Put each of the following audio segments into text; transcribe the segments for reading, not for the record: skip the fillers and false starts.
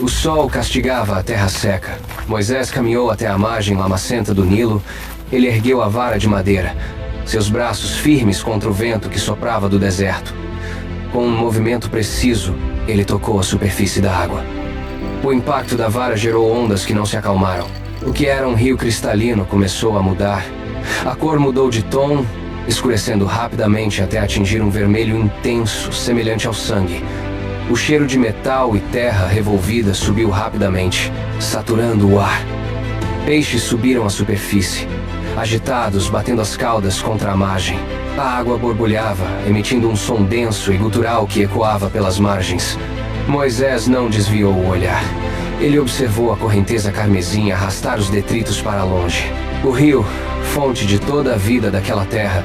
O sol castigava a terra seca. Moisés caminhou até a margem lamacenta do Nilo. Ele ergueu a vara de madeira, seus braços firmes contra o vento que soprava do deserto. Com um movimento preciso, ele tocou a superfície da água. O impacto da vara gerou ondas que não se acalmaram. O que era um rio cristalino começou a mudar. A cor mudou de tom, escurecendo rapidamente até atingir um vermelho intenso, semelhante ao sangue. O cheiro de metal e terra revolvida subiu rapidamente, saturando o ar. Peixes subiram à superfície, agitados, batendo as caudas contra a margem. A água borbulhava, emitindo um som denso e gutural que ecoava pelas margens. Moisés não desviou o olhar. Ele observou a correnteza carmesim arrastar os detritos para longe. O rio, fonte de toda a vida daquela terra,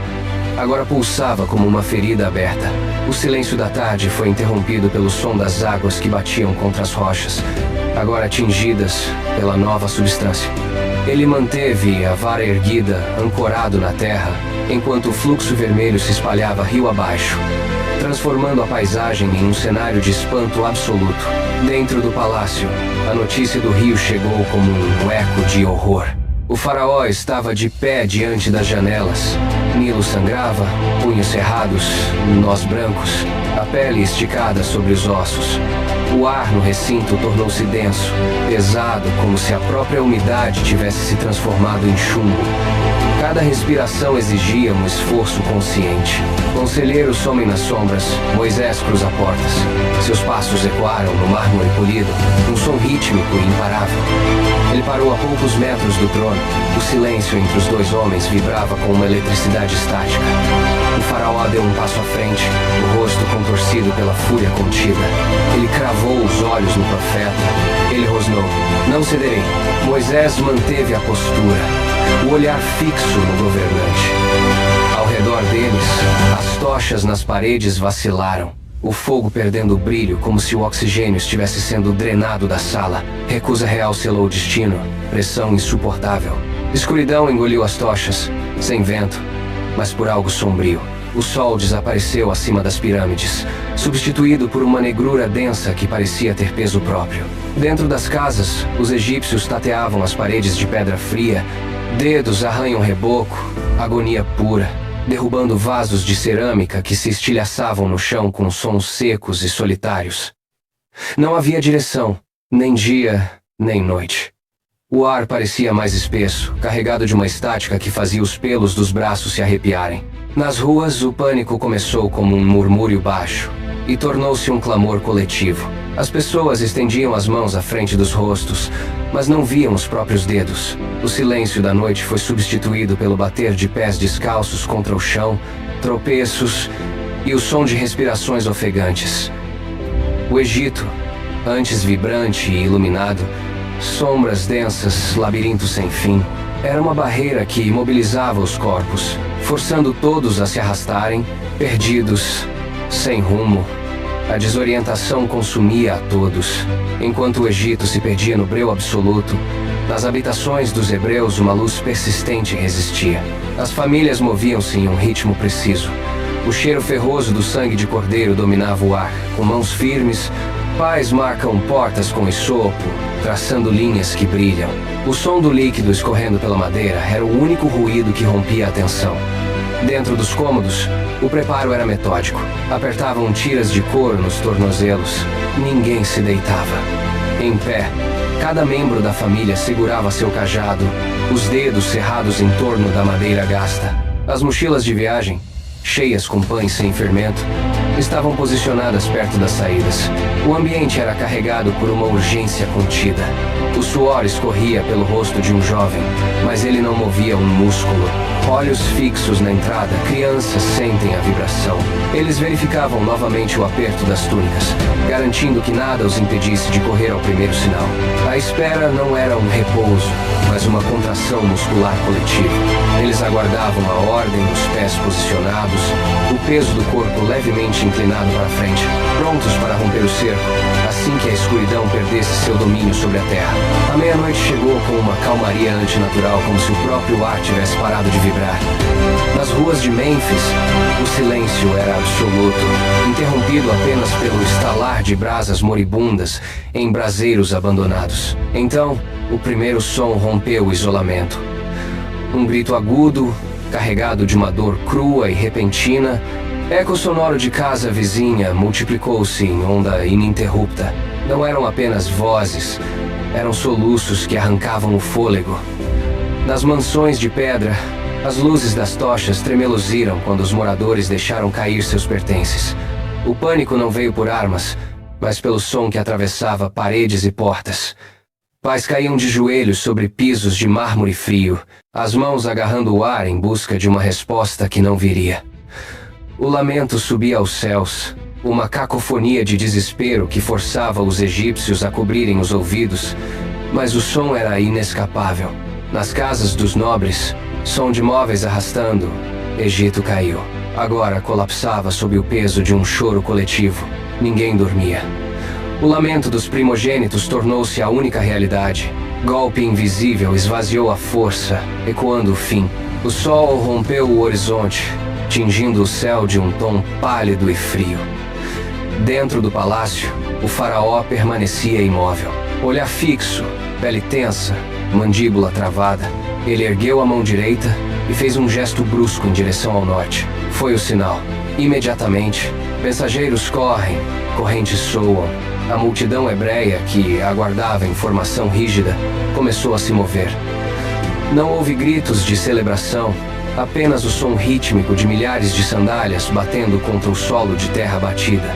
agora pulsava como uma ferida aberta. O silêncio da tarde foi interrompido pelo som das águas que batiam contra as rochas, agora atingidas pela nova substância. Ele manteve a vara erguida, ancorado na terra, enquanto o fluxo vermelho se espalhava rio abaixo, transformando a paisagem em um cenário de espanto absoluto. Dentro do palácio, a notícia do rio chegou como um eco de horror. O faraó estava de pé diante das janelas. Nilo sangrava, punhos cerrados, nós brancos, a pele esticada sobre os ossos. O ar no recinto tornou-se denso, pesado, como se a própria umidade tivesse se transformado em chumbo. Cada respiração exigia um esforço consciente. Conselheiros somem nas sombras, Moisés cruza portas. Seus passos ecoaram no mármore polido, um som rítmico e imparável. Ele parou a poucos metros do trono. O silêncio entre os dois homens vibrava com uma eletricidade estática. O faraó deu um passo à frente, o rosto contorcido pela fúria contida. Ele cravou os olhos no profeta. Ele rosnou: "Não cederei." Moisés manteve a postura, o olhar fixo no governante. Ao redor deles, as tochas nas paredes vacilaram, o fogo perdendo o brilho como se o oxigênio estivesse sendo drenado da sala. Recusa real selou o destino, pressão insuportável. Escuridão engoliu as tochas, sem vento, mas por algo sombrio. O sol desapareceu acima das pirâmides, substituído por uma negrura densa que parecia ter peso próprio. Dentro das casas, os egípcios tateavam as paredes de pedra fria. Dedos arranham reboco, agonia pura, derrubando vasos de cerâmica que se estilhaçavam no chão com sons secos e solitários. Não havia direção, nem dia, nem noite. O ar parecia mais espesso, carregado de uma estática que fazia os pelos dos braços se arrepiarem. Nas ruas, o pânico começou como um murmúrio baixo e tornou-se um clamor coletivo. As pessoas estendiam as mãos à frente dos rostos, mas não viam os próprios dedos. O silêncio da noite foi substituído pelo bater de pés descalços contra o chão, tropeços e o som de respirações ofegantes. O Egito, antes vibrante e iluminado, sombras densas, labirinto sem fim, era uma barreira que imobilizava os corpos, forçando todos a se arrastarem, perdidos, sem rumo. A desorientação consumia a todos. Enquanto o Egito se perdia no breu absoluto, nas habitações dos hebreus uma luz persistente resistia. As famílias moviam-se em um ritmo preciso. O cheiro ferroso do sangue de cordeiro dominava o ar. Com mãos firmes, pais marcam portas com esopo, traçando linhas que brilham. O som do líquido escorrendo pela madeira era o único ruído que rompia a tensão. Dentro dos cômodos, o preparo era metódico. Apertavam tiras de couro nos tornozelos. Ninguém se deitava. Em pé, cada membro da família segurava seu cajado, os dedos cerrados em torno da madeira gasta. As mochilas de viagem, cheias com pães sem fermento, estavam posicionadas perto das saídas. O ambiente era carregado por uma urgência contida. O suor escorria pelo rosto de um jovem, mas ele não movia um músculo. Olhos fixos na entrada, crianças sentem a vibração. Eles verificavam novamente o aperto das túnicas, garantindo que nada os impedisse de correr ao primeiro sinal. A espera não era um repouso, mas uma contração muscular coletiva. Eles aguardavam a ordem, os pés posicionados, o peso do corpo levemente inclinado para frente, prontos para romper o cerco, assim que a escuridão perdesse seu domínio sobre a terra. A meia-noite chegou com uma calmaria antinatural, como se o próprio ar tivesse parado de vibrar. Nas ruas de Mênfis, o silêncio era absoluto, interrompido apenas pelo estalar de brasas moribundas em braseiros abandonados. Então, o primeiro som rompeu o isolamento. Um grito agudo, carregado de uma dor crua e repentina, eco sonoro de casa vizinha multiplicou-se em onda ininterrupta. Não eram apenas vozes, eram soluços que arrancavam o fôlego. Nas mansões de pedra, as luzes das tochas tremeluziram quando os moradores deixaram cair seus pertences. O pânico não veio por armas, mas pelo som que atravessava paredes e portas. Pais caíam de joelhos sobre pisos de mármore frio, as mãos agarrando o ar em busca de uma resposta que não viria. O lamento subia aos céus, uma cacofonia de desespero que forçava os egípcios a cobrirem os ouvidos, mas o som era inescapável. Nas casas dos nobres, som de móveis arrastando, Egito caiu. Agora colapsava sob o peso de um choro coletivo. Ninguém dormia. O lamento dos primogênitos tornou-se a única realidade. Golpe invisível esvaziou a força, ecoando o fim. O sol rompeu o horizonte, tingindo o céu de um tom pálido e frio. Dentro do palácio, o faraó permanecia imóvel. Olhar fixo, pele tensa, mandíbula travada. Ele ergueu a mão direita e fez um gesto brusco em direção ao norte. Foi o sinal. Imediatamente, mensageiros correm, correntes soam. A multidão hebreia, que aguardava informação rígida, começou a se mover. Não houve gritos de celebração, apenas o som rítmico de milhares de sandálias batendo contra o solo de terra batida.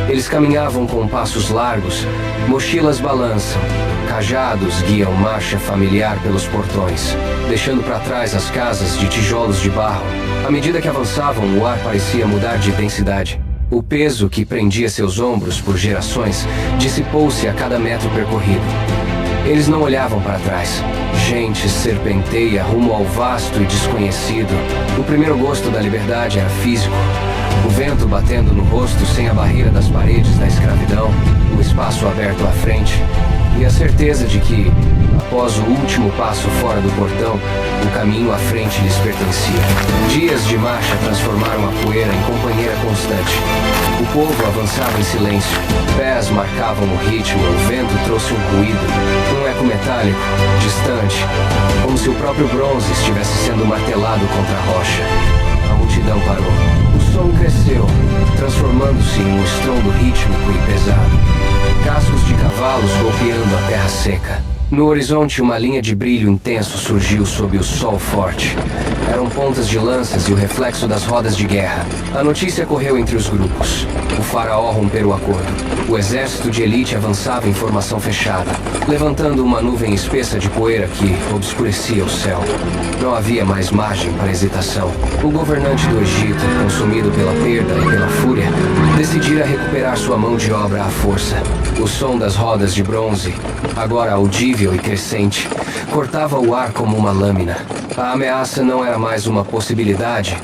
Eles caminhavam com passos largos, mochilas balançam, cajados guiam marcha familiar pelos portões, deixando para trás as casas de tijolos de barro. À medida que avançavam, o ar parecia mudar de densidade. O peso que prendia seus ombros por gerações dissipou-se a cada metro percorrido. Eles não olhavam para trás. Gente serpenteia rumo ao vasto e desconhecido. O primeiro gosto da liberdade era físico. O vento batendo no rosto sem a barreira das paredes da escravidão, o espaço aberto à frente, e a certeza de que, após o último passo fora do portão, o caminho à frente lhes pertencia. Dias de marcha transformaram a poeira em companheira constante. O povo avançava em silêncio. Pés marcavam o ritmo, o vento trouxe um ruído, um eco metálico, distante, como se o próprio bronze estivesse sendo martelado contra a rocha. A multidão parou. O som cresceu, transformando-se em um estrondo rítmico e pesado. Cascos de cavalos golpeando a terra seca. No horizonte, uma linha de brilho intenso surgiu sob o sol forte. Eram pontas de lanças e o reflexo das rodas de guerra. A notícia correu entre os grupos. O faraó rompeu o acordo. O exército de elite avançava em formação fechada, levantando uma nuvem espessa de poeira que obscurecia o céu. Não havia mais margem para hesitação. O governante do Egito, consumido pela perda e pela fúria, decidira recuperar sua mão de obra à força. O som das rodas de bronze, agora audível e crescente, cortava o ar como uma lâmina. A ameaça não era mais uma possibilidade,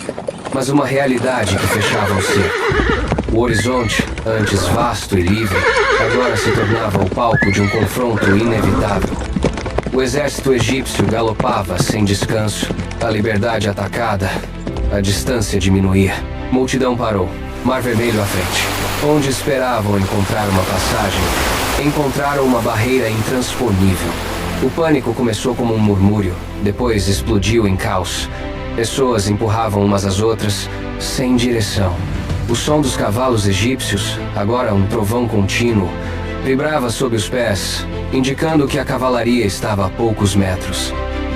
mas uma realidade que fechava o cerco. O horizonte, antes vasto e livre, agora se tornava o palco de um confronto inevitável. O exército egípcio galopava sem descanso, a liberdade atacada, a distância diminuía. Multidão parou, Mar Vermelho à frente. Onde esperavam encontrar uma passagem, encontraram uma barreira intransponível. O pânico começou como um murmúrio, depois explodiu em caos. Pessoas empurravam umas às outras, sem direção. O som dos cavalos egípcios, agora um trovão contínuo, vibrava sob os pés, indicando que a cavalaria estava a poucos metros.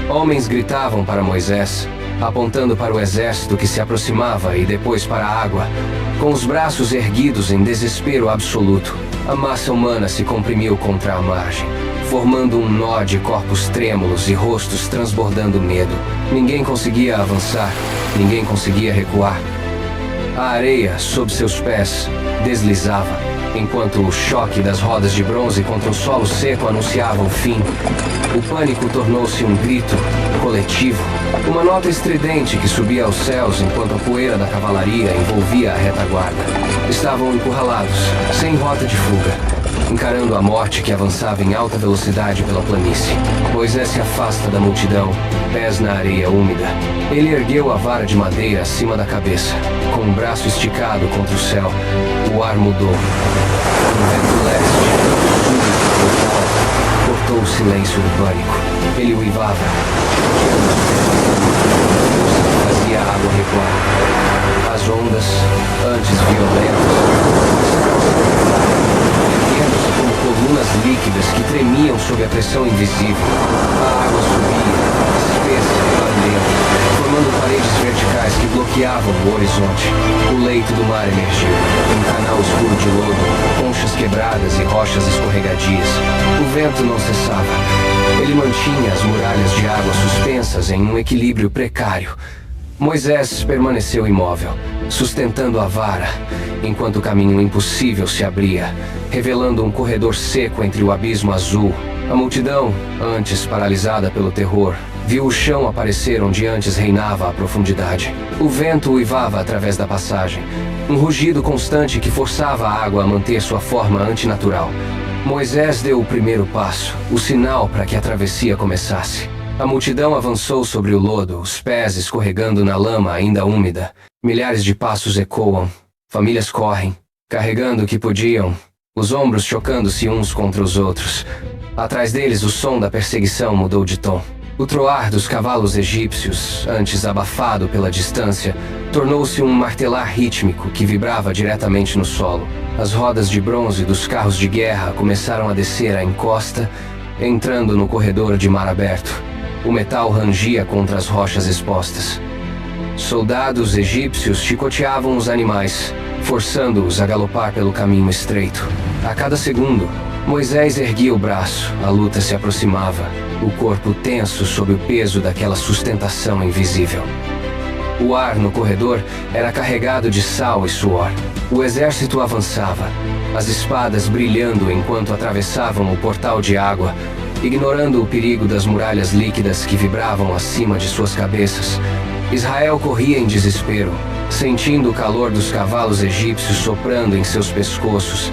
Homens gritavam para Moisés, apontando para o exército que se aproximava e depois para a água. Com os braços erguidos em desespero absoluto, a massa humana se comprimiu contra a margem, formando um nó de corpos trêmulos e rostos transbordando medo. Ninguém conseguia avançar, ninguém conseguia recuar. A areia, sob seus pés, deslizava. enquanto o choque das rodas de bronze contra o solo seco anunciava o fim. O pânico tornou-se um grito coletivo, uma nota estridente que subia aos céus enquanto a poeira da cavalaria envolvia a retaguarda. Estavam encurralados, sem rota de fuga, encarando a morte que avançava em alta velocidade pela planície. Moisés se afasta da multidão, pés na areia úmida. Ele ergueu a vara de madeira acima da cabeça, com o braço esticado contra o céu. O ar mudou. Um vento leste, súbito e brutal, cortou o silêncio do pânico. Ele uivava, fazia a água recuar. As ondas, antes violentas, erguendo-se como colunas líquidas que tremiam sob a pressão invisível. A água subia, espessa e barulhenta, formando paredes verticais que bloqueavam o horizonte. O leito do mar emergiu, um canal escuro de lodo, conchas quebradas e rochas escorregadias. O vento não cessava. Ele mantinha as muralhas de água suspensas em um equilíbrio precário. Moisés permaneceu imóvel, sustentando a vara, enquanto o caminho impossível se abria, revelando um corredor seco entre o abismo azul. A multidão, antes paralisada pelo terror, viu o chão aparecer onde antes reinava a profundidade. O vento uivava através da passagem, um rugido constante que forçava a água a manter sua forma antinatural. Moisés deu o primeiro passo, o sinal para que a travessia começasse. A multidão avançou sobre o lodo, os pés escorregando na lama ainda úmida. Milhares de passos ecoam, famílias correm, carregando o que podiam, os ombros chocando-se uns contra os outros. Atrás deles, o som da perseguição mudou de tom. O troar dos cavalos egípcios, antes abafado pela distância, tornou-se um martelar rítmico que vibrava diretamente no solo. As rodas de bronze dos carros de guerra começaram a descer a encosta, entrando no corredor de mar aberto. O metal rangia contra as rochas expostas. Soldados egípcios chicoteavam os animais, forçando-os a galopar pelo caminho estreito. A cada segundo, Moisés erguia o braço, a luta se aproximava, o corpo tenso sob o peso daquela sustentação invisível. O ar no corredor era carregado de sal e suor. O exército avançava, as espadas brilhando enquanto atravessavam o portal de água, ignorando o perigo das muralhas líquidas que vibravam acima de suas cabeças. Israel corria em desespero, sentindo o calor dos cavalos egípcios soprando em seus pescoços,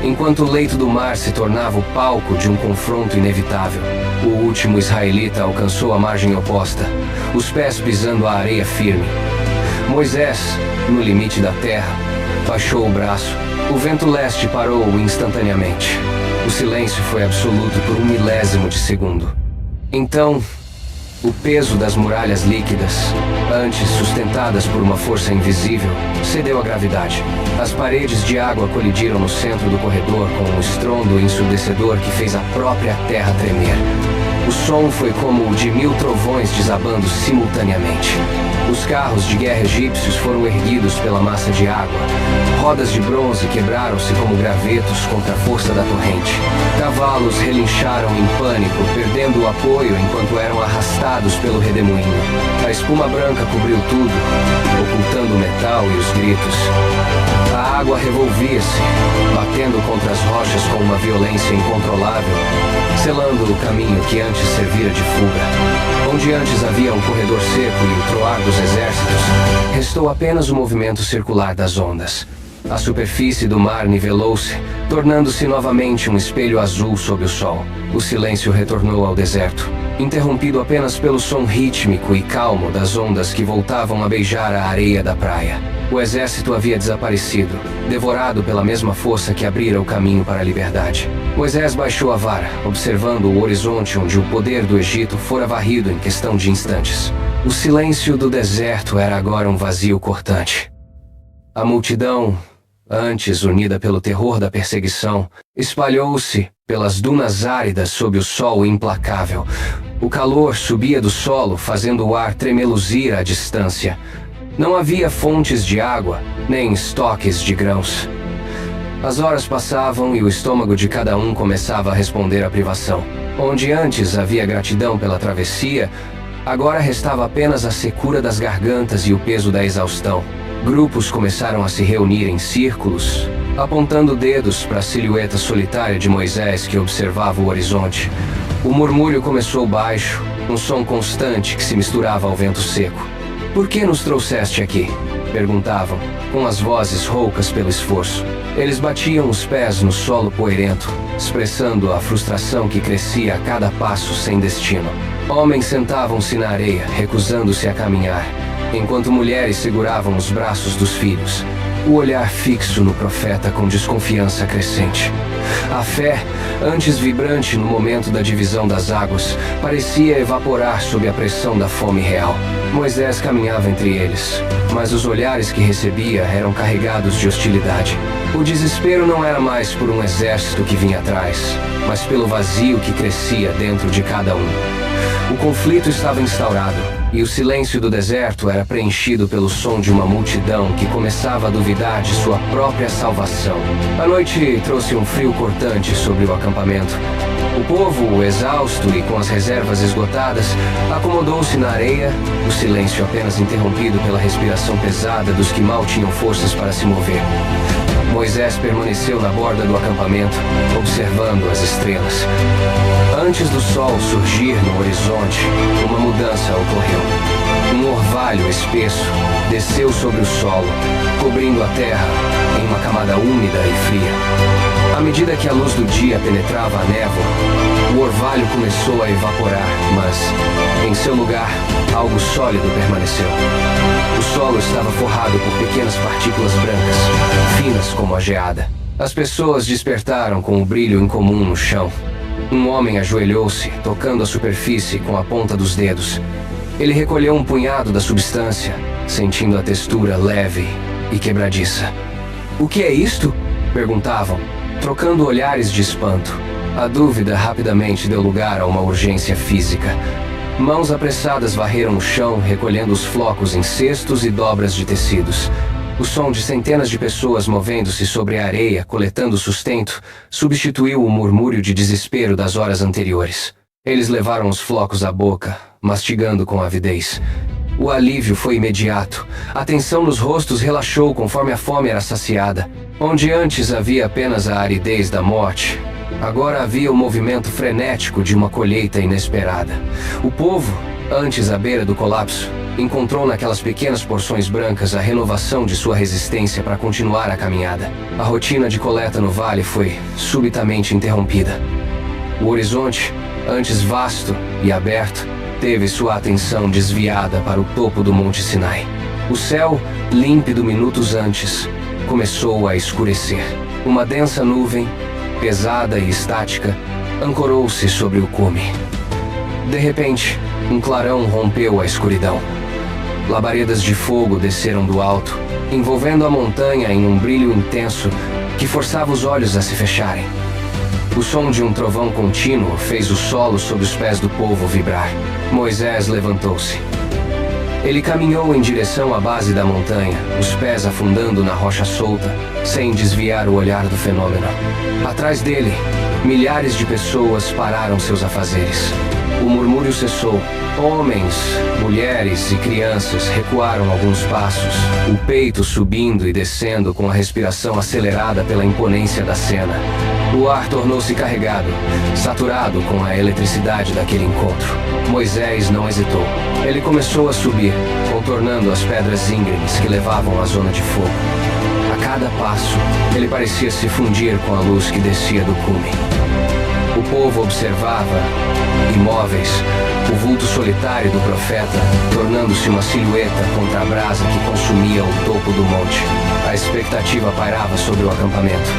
enquanto o leito do mar se tornava o palco de um confronto inevitável. O último israelita alcançou a margem oposta, os pés pisando a areia firme. Moisés, no limite da terra, baixou o braço. O vento leste parou instantaneamente. O silêncio foi absoluto por um milésimo de segundo. Então, o peso das muralhas líquidas, antes sustentadas por uma força invisível, cedeu à gravidade. As paredes de água colidiram no centro do corredor com um estrondo ensurdecedor que fez a própria terra tremer. O som foi como o de 1000 trovões desabando simultaneamente. Os carros de guerra egípcios foram erguidos pela massa de água. Rodas de bronze quebraram-se como gravetos contra a força da torrente. Cavalos relincharam em pânico, perdendo o apoio enquanto eram arrastados pelo redemoinho. A espuma branca cobriu tudo, ocultando o metal e os gritos. A água revolvia-se, batendo contra as rochas com uma violência incontrolável, selando o caminho que antes servira de fuga. Onde antes havia um corredor seco e o troar dos exércitos, restou apenas o movimento circular das ondas. A superfície do mar nivelou-se, tornando-se novamente um espelho azul sob o sol. O silêncio retornou ao deserto, interrompido apenas pelo som rítmico e calmo das ondas que voltavam a beijar a areia da praia. O exército havia desaparecido, devorado pela mesma força que abrira o caminho para a liberdade. Moisés baixou a vara, observando o horizonte onde o poder do Egito fora varrido em questão de instantes. O silêncio do deserto era agora um vazio cortante. A multidão, antes unida pelo terror da perseguição, espalhou-se pelas dunas áridas sob o sol implacável. O calor subia do solo, fazendo o ar tremeluzir à distância. Não havia fontes de água, nem estoques de grãos. As horas passavam e o estômago de cada um começava a responder à privação. Onde antes havia gratidão pela travessia, agora restava apenas a secura das gargantas e o peso da exaustão. Grupos começaram a se reunir em círculos, apontando dedos para a silhueta solitária de Moisés que observava o horizonte. O murmúrio começou baixo, um som constante que se misturava ao vento seco. "Por que nos trouxeste aqui?" perguntavam, com as vozes roucas pelo esforço. Eles batiam os pés no solo poeirento, expressando a frustração que crescia a cada passo sem destino. Homens sentavam-se na areia, recusando-se a caminhar, enquanto mulheres seguravam os braços dos filhos, o olhar fixo no profeta com desconfiança crescente. A fé, antes vibrante no momento da divisão das águas, parecia evaporar sob a pressão da fome real. Moisés caminhava entre eles, mas os olhares que recebia eram carregados de hostilidade. O desespero não era mais por um exército que vinha atrás, mas pelo vazio que crescia dentro de cada um. O conflito estava instaurado, e o silêncio do deserto era preenchido pelo som de uma multidão que começava a duvidar de sua própria salvação. A noite trouxe um frio cortante sobre o acampamento. O povo, exausto e com as reservas esgotadas, acomodou-se na areia, o silêncio apenas interrompido pela respiração pesada dos que mal tinham forças para se mover. Moisés permaneceu na borda do acampamento, observando as estrelas. Antes do sol surgir no horizonte, uma mudança ocorreu. Um orvalho espesso desceu sobre o solo, cobrindo a terra em uma camada úmida e fria. À medida que a luz do dia penetrava a névoa, o orvalho começou a evaporar, mas, em seu lugar, algo sólido permaneceu. O solo estava forrado por pequenas partículas brancas, finas como a geada. As pessoas despertaram com o brilho incomum no chão. Um homem ajoelhou-se, tocando a superfície com a ponta dos dedos. Ele recolheu um punhado da substância, sentindo a textura leve e quebradiça. "O que é isto?" perguntavam, trocando olhares de espanto. A dúvida rapidamente deu lugar a uma urgência física. Mãos apressadas varreram o chão, recolhendo os flocos em cestos e dobras de tecidos. O som de centenas de pessoas movendo-se sobre a areia, coletando sustento, substituiu o murmúrio de desespero das horas anteriores. Eles levaram os flocos à boca, mastigando com avidez. O alívio foi imediato. A tensão nos rostos relaxou conforme a fome era saciada. Onde antes havia apenas a aridez da morte, agora havia o movimento frenético de uma colheita inesperada. O povo, antes à beira do colapso, encontrou naquelas pequenas porções brancas a renovação de sua resistência para continuar a caminhada. A rotina de coleta no vale foi subitamente interrompida. O horizonte, antes vasto e aberto, teve sua atenção desviada para o topo do Monte Sinai. O céu, límpido minutos antes, começou a escurecer. Uma densa nuvem, pesada e estática, ancorou-se sobre o cume. De repente, um clarão rompeu a escuridão. Labaredas de fogo desceram do alto, envolvendo a montanha em um brilho intenso que forçava os olhos a se fecharem. O som de um trovão contínuo fez o solo sob os pés do povo vibrar. Moisés levantou-se. Ele caminhou em direção à base da montanha, os pés afundando na rocha solta, sem desviar o olhar do fenômeno. Atrás dele, milhares de pessoas pararam seus afazeres. O murmúrio cessou. Homens, mulheres e crianças recuaram alguns passos, o peito subindo e descendo com a respiração acelerada pela imponência da cena. O ar tornou-se carregado, saturado com a eletricidade daquele encontro. Moisés não hesitou. Ele começou a subir, contornando as pedras íngremes que levavam à zona de fogo. A cada passo, ele parecia se fundir com a luz que descia do cume. O povo observava, imóveis, o vulto solitário do profeta, tornando-se uma silhueta contra a brasa que consumia o topo do monte. A expectativa pairava sobre o acampamento.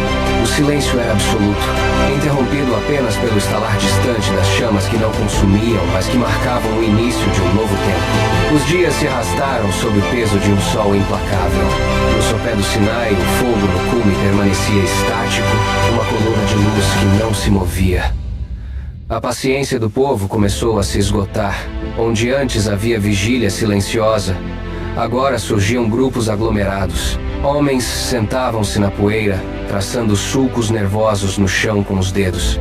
O silêncio era absoluto, interrompido apenas pelo estalar distante das chamas que não consumiam, mas que marcavam o início de um novo tempo. Os dias se arrastaram sob o peso de um sol implacável. No sopé do Sinai, o fogo no cume permanecia estático, uma coluna de luz que não se movia. A paciência do povo começou a se esgotar. Onde antes havia vigília silenciosa, agora surgiam grupos aglomerados. Homens sentavam-se na poeira, traçando sulcos nervosos no chão com os dedos.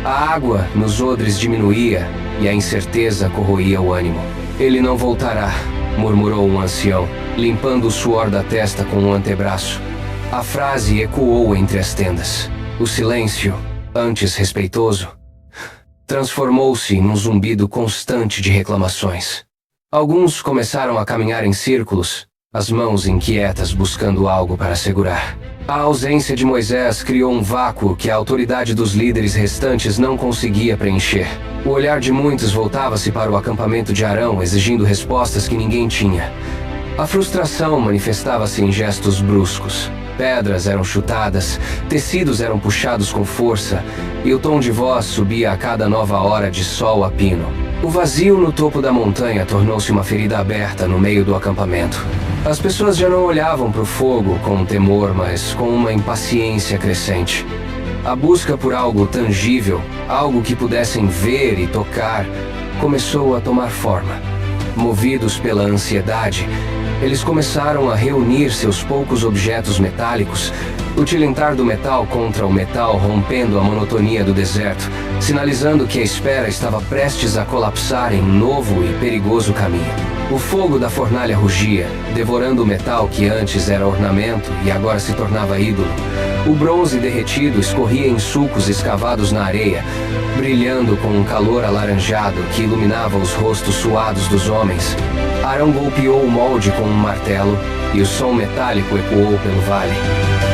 A água nos odres diminuía e a incerteza corroía o ânimo. "Ele não voltará", murmurou um ancião, limpando o suor da testa com um antebraço. A frase ecoou entre as tendas. O silêncio, antes respeitoso, transformou-se num zumbido constante de reclamações. Alguns começaram a caminhar em círculos, as mãos inquietas buscando algo para segurar. A ausência de Moisés criou um vácuo que a autoridade dos líderes restantes não conseguia preencher. O olhar de muitos voltava-se para o acampamento de Arão, exigindo respostas que ninguém tinha. A frustração manifestava-se em gestos bruscos. Pedras eram chutadas, tecidos eram puxados com força, e o tom de voz subia a cada nova hora de sol a pino. O vazio no topo da montanha tornou-se uma ferida aberta no meio do acampamento. As pessoas já não olhavam para o fogo com temor, mas com uma impaciência crescente. A busca por algo tangível, algo que pudessem ver e tocar, começou a tomar forma. Movidos pela ansiedade, eles começaram a reunir seus poucos objetos metálicos, o tilintar do metal contra o metal rompendo a monotonia do deserto, sinalizando que a espera estava prestes a colapsar em um novo e perigoso caminho. O fogo da fornalha rugia, devorando o metal que antes era ornamento e agora se tornava ídolo. O bronze derretido escorria em sulcos escavados na areia, brilhando com um calor alaranjado que iluminava os rostos suados dos homens. Arão golpeou o molde com um martelo e o som metálico ecoou pelo vale.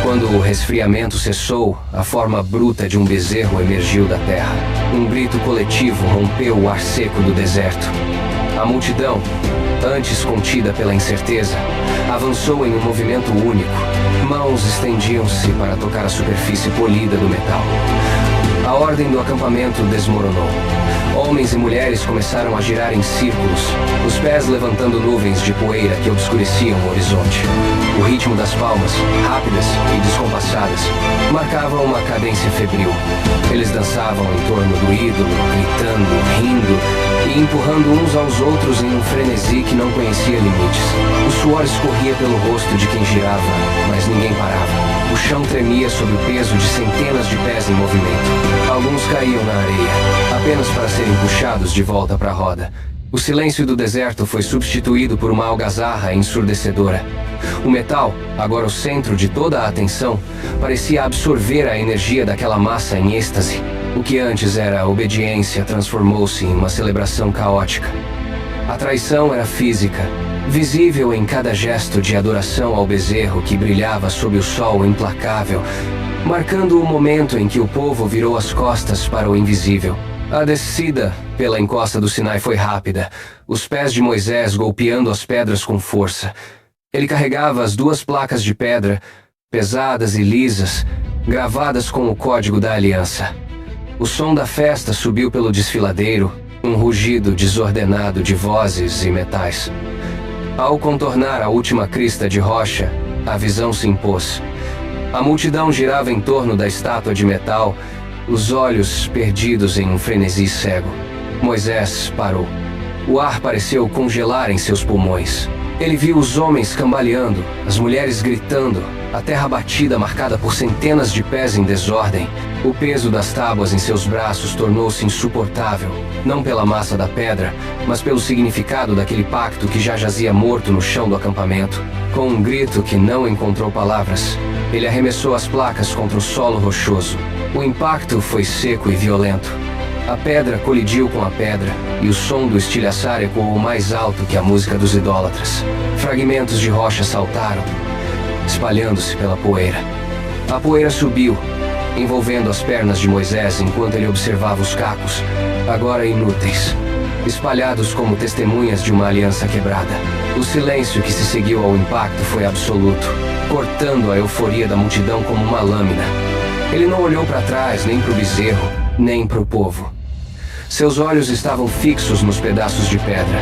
Quando o resfriamento cessou, a forma bruta de um bezerro emergiu da terra. Um grito coletivo rompeu o ar seco do deserto. A multidão, antes contida pela incerteza, avançou em um movimento único. Mãos estendiam-se para tocar a superfície polida do metal. A ordem do acampamento desmoronou. Homens e mulheres começaram a girar em círculos, os pés levantando nuvens de poeira que obscureciam o horizonte. O ritmo das palmas, rápidas e descompassadas, marcava uma cadência febril. Eles dançavam em torno do ídolo, gritando, rindo e empurrando uns aos outros em um frenesi que não conhecia limites. O suor escorria pelo rosto de quem girava, mas ninguém parava. O chão tremia sob o peso de centenas de pés em movimento. Alguns caíam na areia, apenas para serem puxados de volta para a roda. O silêncio do deserto foi substituído por uma algazarra ensurdecedora. O metal, agora o centro de toda a atenção, parecia absorver a energia daquela massa em êxtase. O que antes era obediência transformou-se em uma celebração caótica. A traição era física, visível em cada gesto de adoração ao bezerro que brilhava sob o sol implacável, marcando o momento em que o povo virou as costas para o invisível. A descida pela encosta do Sinai foi rápida, os pés de Moisés golpeando as pedras com força. Ele carregava as duas placas de pedra, pesadas e lisas, gravadas com o código da aliança. O som da festa subiu pelo desfiladeiro, um rugido desordenado de vozes e metais. Ao contornar a última crista de rocha, a visão se impôs. A multidão girava em torno da estátua de metal, os olhos perdidos em um frenesi cego. Moisés parou. O ar pareceu congelar em seus pulmões. Ele viu os homens cambaleando, as mulheres gritando, a terra batida marcada por centenas de pés em desordem. O peso das tábuas em seus braços tornou-se insuportável, não pela massa da pedra, mas pelo significado daquele pacto que já jazia morto no chão do acampamento. Com um grito que não encontrou palavras, ele arremessou as placas contra o solo rochoso. O impacto foi seco e violento. A pedra colidiu com a pedra, e o som do estilhaçar ecoou mais alto que a música dos idólatras. Fragmentos de rocha saltaram, espalhando-se pela poeira. A poeira subiu, envolvendo as pernas de Moisés enquanto ele observava os cacos, agora inúteis, espalhados como testemunhas de uma aliança quebrada. O silêncio que se seguiu ao impacto foi absoluto, cortando a euforia da multidão como uma lâmina. Ele não olhou para trás, nem para o bezerro, nem para o povo. Seus olhos estavam fixos nos pedaços de pedra.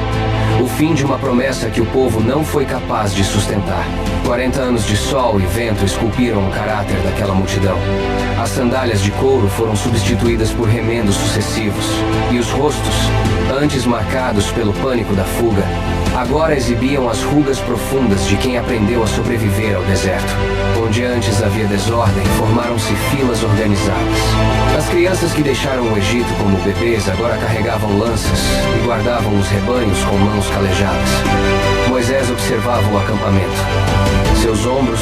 O fim de uma promessa que o povo não foi capaz de sustentar. 40 anos de sol e vento esculpiram o caráter daquela multidão. As sandálias de couro foram substituídas por remendos sucessivos. E os rostos, antes marcados pelo pânico da fuga, agora exibiam as rugas profundas de quem aprendeu a sobreviver ao deserto. Onde antes havia desordem, formaram-se filas organizadas. As crianças que deixaram o Egito como bebês agora carregavam lanças e guardavam os rebanhos com mãos calejadas. Moisés observava o acampamento. Seus ombros,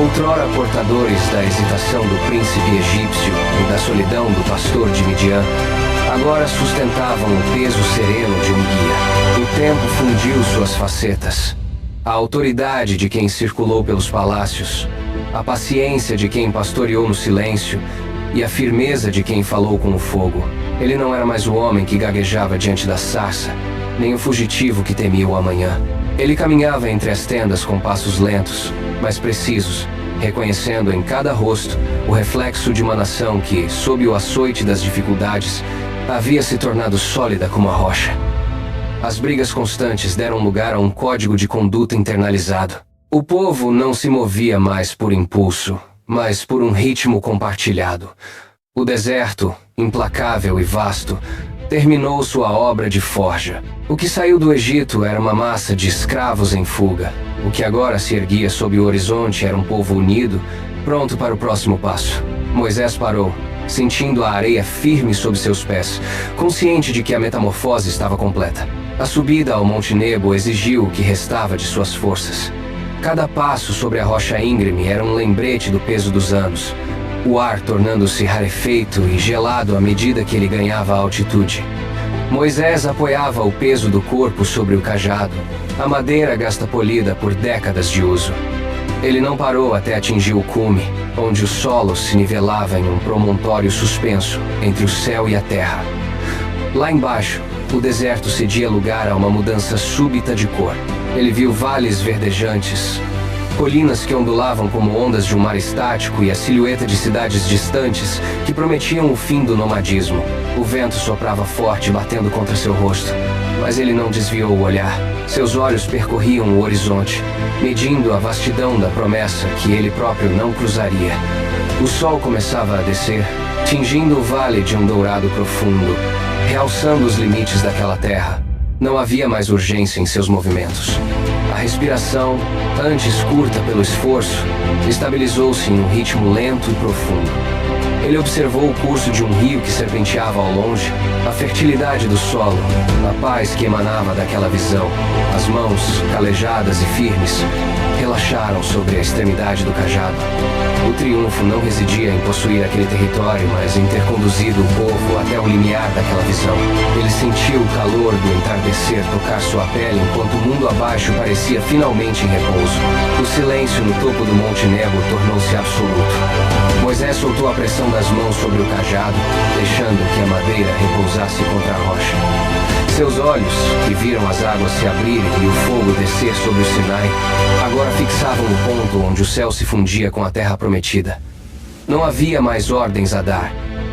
outrora portadores da hesitação do príncipe egípcio e da solidão do pastor de Midian, agora sustentavam o peso sereno de um guia. O tempo fundiu suas facetas. A autoridade de quem circulou pelos palácios, a paciência de quem pastoreou no silêncio e a firmeza de quem falou com o fogo. Ele não era mais o homem que gaguejava diante da sarça, nem o fugitivo que temia o amanhã. Ele caminhava entre as tendas com passos lentos, mas precisos, reconhecendo em cada rosto o reflexo de uma nação que, sob o açoite das dificuldades, havia se tornado sólida como a rocha. As brigas constantes deram lugar a um código de conduta internalizado. O povo não se movia mais por impulso, mas por um ritmo compartilhado. O deserto, implacável e vasto, terminou sua obra de forja. O que saiu do Egito era uma massa de escravos em fuga. O que agora se erguia sob o horizonte era um povo unido, pronto para o próximo passo. Moisés parou, sentindo a areia firme sob seus pés, consciente de que a metamorfose estava completa. A subida ao Monte Nebo exigiu o que restava de suas forças. Cada passo sobre a rocha íngreme era um lembrete do peso dos anos, o ar tornando-se rarefeito e gelado à medida que ele ganhava altitude. Moisés apoiava o peso do corpo sobre o cajado, a madeira gasta polida por décadas de uso. Ele não parou até atingir o cume, onde o solo se nivelava em um promontório suspenso entre o céu e a terra. Lá embaixo, o deserto cedia lugar a uma mudança súbita de cor. Ele viu vales verdejantes, colinas que ondulavam como ondas de um mar estático e a silhueta de cidades distantes que prometiam o fim do nomadismo. O vento soprava forte, batendo contra seu rosto, mas ele não desviou o olhar. Seus olhos percorriam o horizonte, medindo a vastidão da promessa que ele próprio não cruzaria. O sol começava a descer, tingindo o vale de um dourado profundo, realçando os limites daquela terra. Não havia mais urgência em seus movimentos. A respiração, antes curta pelo esforço, estabilizou-se em um ritmo lento e profundo. Ele observou o curso de um rio que serpenteava ao longe, a fertilidade do solo, a paz que emanava daquela visão. As mãos, calejadas e firmes, relaxaram sobre a extremidade do cajado. O triunfo não residia em possuir aquele território, mas em ter conduzido o povo até o limiar daquela visão. Ele sentiu o calor do entardecer tocar sua pele enquanto o mundo abaixo parecia finalmente em repouso. O silêncio no topo do Monte Nebo tornou-se absoluto. Moisés soltou a pressão das mãos sobre o cajado, deixando que a madeira repousasse contra a rocha. Seus olhos, que viram as águas se abrirem e o fogo descer sobre o Sinai, agora fixavam o ponto onde o céu se fundia com a terra prometida. Não havia mais ordens a dar,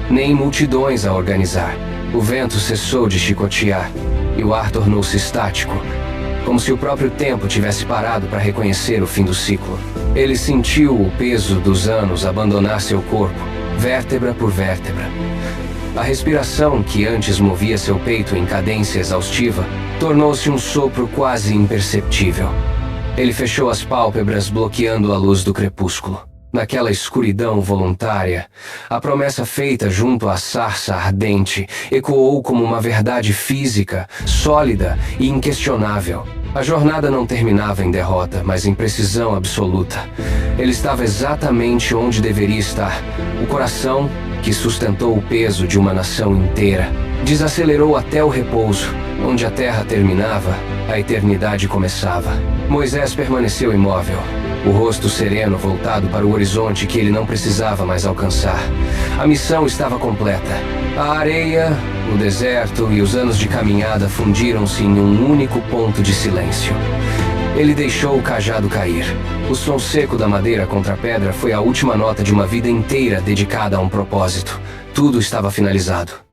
nem multidões a organizar. O vento cessou de chicotear e o ar tornou-se estático, como se o próprio tempo tivesse parado para reconhecer o fim do ciclo. Ele sentiu o peso dos anos abandonar seu corpo, vértebra por vértebra. A respiração, que antes movia seu peito em cadência exaustiva, tornou-se um sopro quase imperceptível. Ele fechou as pálpebras, bloqueando a luz do crepúsculo. Naquela escuridão voluntária, a promessa feita junto à sarça ardente ecoou como uma verdade física, sólida e inquestionável. A jornada não terminava em derrota, mas em precisão absoluta. Ele estava exatamente onde deveria estar. O coração, que sustentou o peso de uma nação inteira, desacelerou até o repouso. Onde a terra terminava, a eternidade começava. Moisés permaneceu imóvel, o rosto sereno voltado para o horizonte que ele não precisava mais alcançar. A missão estava completa. A areia, o deserto e os anos de caminhada fundiram-se em um único ponto de silêncio. Ele deixou o cajado cair. O som seco da madeira contra a pedra foi a última nota de uma vida inteira dedicada a um propósito. Tudo estava finalizado.